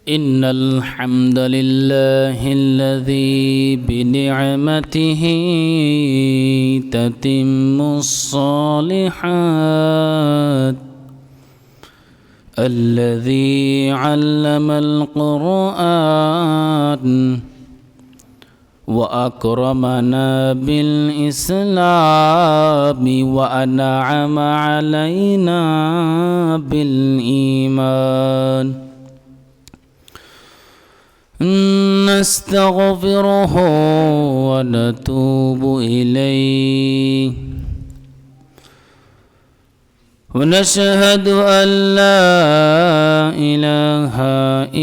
إن الحمد لله الذي بنعمته تتم الصالحات الذي علم القرآن وأكرمنا بالإسلام وأنعم علينا بالإيمان نستغفره ونتوب إليه ونشهد أن لا إله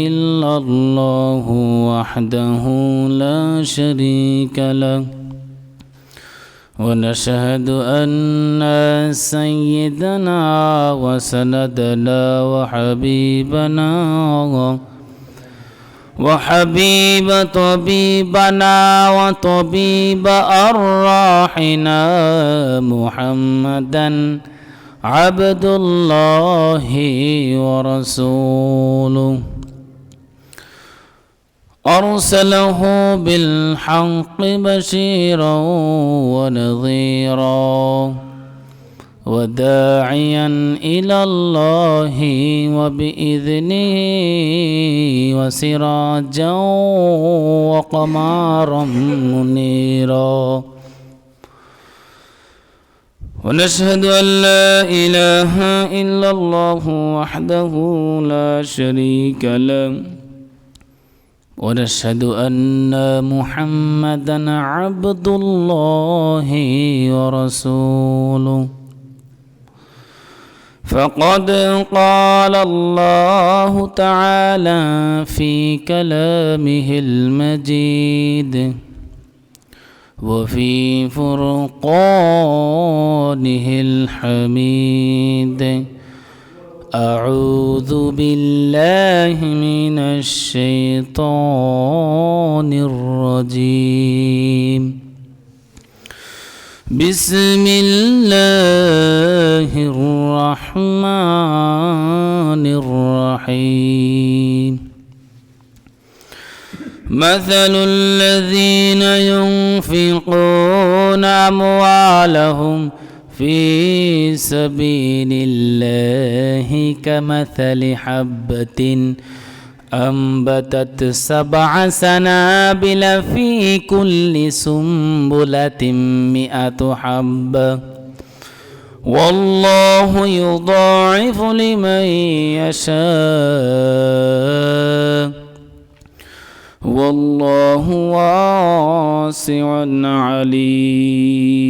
إلا الله وحده لا شريك له ونشهد أن سيدنا وسندنا وحبيب طبيبنا وطبيب أرواحنا محمدا عبد الله ورسوله أرسله بالحق بشيرا ونذيرا وداعيا إلى الله وبإذنه وسراجا وقمارا منيرا ونشهد أن لا إله إلا الله وحده لا شريك له ونشهد أن محمدا عبد الله ورسوله فقد قال الله تعالى في كلامه المجيد وفي فرقانه الحميد أعوذ بالله من الشيطان الرجيم بسم الله الرحمن الرحيم مثل الذين ينفقون أموالهم في سبيل الله كمثل حبة أنبتت 7 سنابل في كل سنبلة 100 حبة والله يضاعف لمن يشاء والله واسع عليم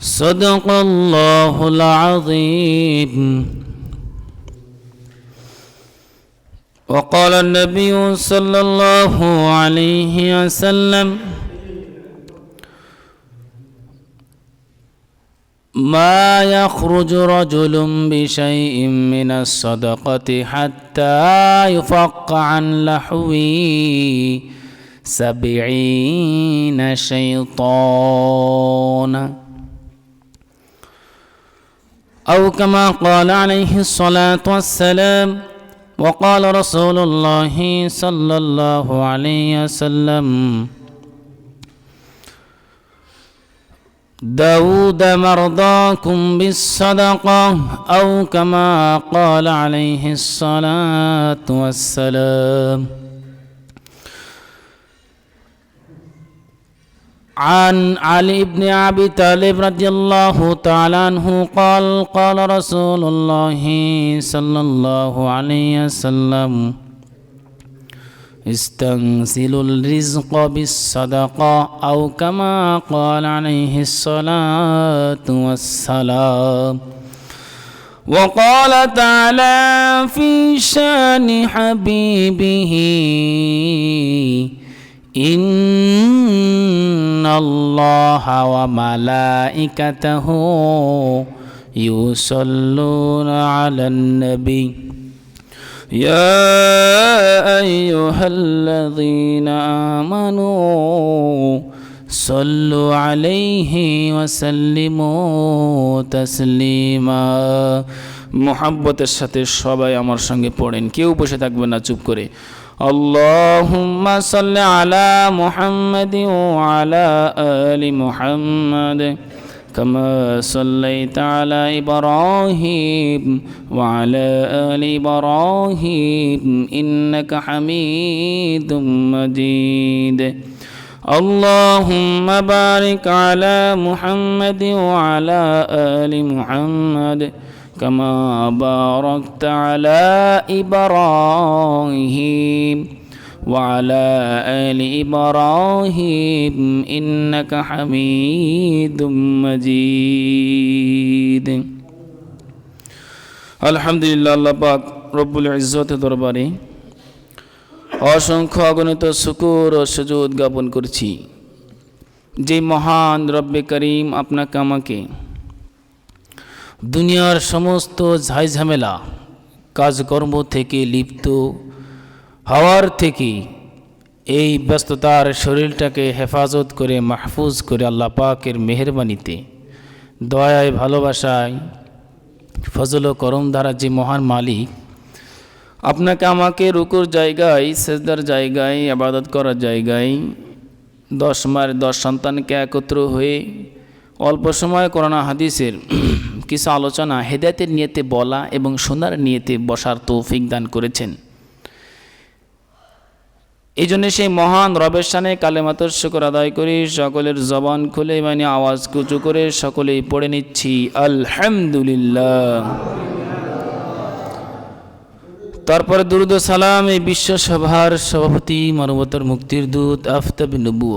صدق الله العظيم وقال النبي صلى الله عليه وسلم ما يخرج رجل بشيء من الصدقة حتى يفق عن لحوه 70 شيطانا أو كما قال عليه الصلاة والسلام وقال رسول الله صلى الله عليه وسلم داود مرضاكم بالصدقة أو كما قال عليه الصلاة والسلام عن علي بن أبي طالب رضي الله تعالى عنه قال قال رسول الله صلى الله عليه وسلم استنزلوا الرزق بالصدقة أو كما قال عليه الصلاة والسلام وقال تعالى في شان حبيبه إن الله وملائكته يصلون على النبي يا أيها الذين آمنوا صلوا عليه وسلموا تسليما মোহাব্বতের সাথে সবাই আমার সঙ্গে পড়েন, কেউ বসে থাকবে না চুপ করে। আল্লাহুম্মা সাল্লি আলা মুহাম্মাদিন ওয়া আলা আলি মুহাম্মাদ كما صليت على إبراهيم وعلى آل إبراهيم إنك حميد مجيد اللهم بارك على محمد وعلى آل محمد كما باركت على إبراهيم وعلى آل إبراهيم إنك حميد مجيد الحمد لله আল্লাহ পাক রব্বুল ইজ্জতের দরবারে অসংখ্য অগণিত শুকর ও সুজুদ জ্ঞাপন করছি যে মহান রব্বে করিম আপনাকে আমাকে দুনিয়ার সমস্ত ঝামেলা কাজকর্ম থেকে লিপ্ত হওয়ার থেকে এই ব্যস্ততার শরীরটাকে হেফাজত করে মাহফুজ করে আল্লাহ পাকের মেহেরবানিতে দয়ায় ভালোবাসায় ফজল ও করম দ্বারা যে মহান মালিক আপনাকে আমাকে রুকুর জায়গায় সেজদার জায়গায় ইবাদত করার জায়গায় 10 মায়ের 10 সন্তানকে একত্র হয়ে অল্প সময় কোরআন হাদিসের কিছু আলোচনা হেদায়েতের নিয়তে বলা এবং শোনার নিয়তে বসার তৌফিক দান করেছেন। এই জন্য সেই মহান রবের শানে কালেমাতুর শুকর আদায় করি। সকলের জবান খুলে মানে আওয়াজ উঁচু করে সকলেই পড়ে নিচ্ছি আলহামদুলিল্লাহ। তারপরে দুরূদ ও সালাম এই বিশ্ব সভার সভাপতি মানবতার মুক্তির দূত আফতাব নবুয়ত